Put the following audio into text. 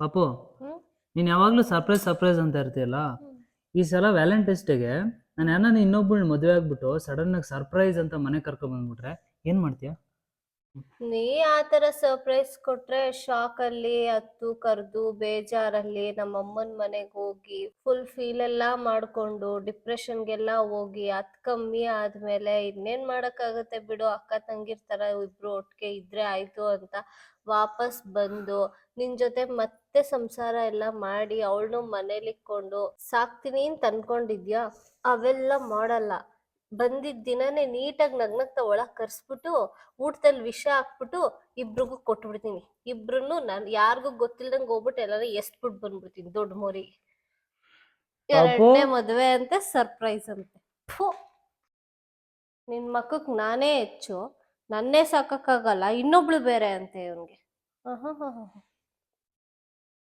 ಪಾಪು ಹ್ಮ್ ನೀನ್ ಯಾವಾಗ್ಲೂ ಸರ್ಪ್ರೈಸ್ ಸರ್ಪ್ರೈಸ್ ಅಂತ ಇರ್ತೀಯಲ್ಲ, ಹ್ಮ್. ಈ ಸಲ ವ್ಯಾಲೆಂಟೈನ್ಸ್ ಡೇಗೆ ನಾನು ಯಾರನ್ನ ಇನ್ನೊಬ್ಬಳನ್ನ ಮದುವೆ ಆಗ್ಬಿಟ್ಟು ಸಡನ್ ಆಗಿ ಸರ್ಪ್ರೈಸ್ ಅಂತ ಮನೆ ಕರ್ಕೊಂಡ್ ಬಂದ್ಬಿಟ್ರೆ ಏನ್ ಮಾಡ್ತೀಯ? ನೀ ಆತರ ಸರ್ಪ್ರೈಸ್ ಕೊಟ್ರೆ ಶಾಕ್ ಅಲ್ಲಿ ಹತ್ತು ಕರ್ದು ಬೇಜಾರಲ್ಲಿ ನಮ್ಮಮ್ಮನ್ ಮನೆಗ್ ಹೋಗಿ ಫುಲ್ ಫೀಲ್ ಎಲ್ಲಾ ಮಾಡ್ಕೊಂಡು ಡಿಪ್ರೆಷನ್ಗೆಲ್ಲಾ ಹೋಗಿ ಅದ್ ಕಮ್ಮಿ ಆದ್ಮೇಲೆ ಇನ್ನೇನ್ ಮಾಡಕ್ಕಾಗತ್ತೆ ಬಿಡು, ಅಕ್ಕ ತಂಗಿರ್ ತರ ಇಬ್ರು ಒಟ್ಟಿಗೆ ಇದ್ರೆ ಆಯ್ತು ಅಂತ ವಾಪಸ್ ಬಂದು ನಿನ್ ಜೊತೆ ಮತ್ತೆ ಸಂಸಾರ ಎಲ್ಲ ಮಾಡಿ ಅವಳನ್ನು ಮನೇಲಿಕ್ಕೊಂಡು ಸಾಕ್ತೀನಿ ಅಂತ ಅನ್ಕೊಂಡಿದ್ಯಾ? ಅವೆಲ್ಲ ಮಾಡಲ್ಲ. ಬಂದಿದ್ ದಿನನೇ ನೀಟಾಗಿ ನಗ್ನಗ್ತಾ ಒಳಗ್ ಕರ್ಸ್ಬಿಟ್ಟು ಊಟದಲ್ಲಿ ವಿಷ ಹಾಕ್ಬಿಟ್ಟು ಇಬ್ರಿಗೂ ಕೊಟ್ಬಿಡ್ತೀನಿ. ಇಬ್ರುನು ನಾನ್ ಯಾರಿಗೂ ಗೊತ್ತಿಲ್ದಂಗ್ ಹೋಗ್ಬಿಟ್ಟು ಎಲ್ಲಾರು ಎಸ್ಬಿಟ್ಟು ಬಂದ್ಬಿಡ್ತೀನಿ ದೊಡ್ಡ ಮೋರಿ. ಪಾಪು ಎರಡನೇ ಮದ್ವೆ ಅಂತೆ ಸರ್ಪ್ರೈಸ್ ಅಂತೆ. ಫು, ನಿನ್ ಮಕ್ಕಕ್ ನಾನೇ ಹೆಚ್ಚು, ನನ್ನೇ ಸಾಕಕ್ಕಾಗಲ್ಲ ಇನ್ನೊಬ್ಳು ಬೇರೆ ಅಂತೆ ಇವ್ನ್ಗೆ.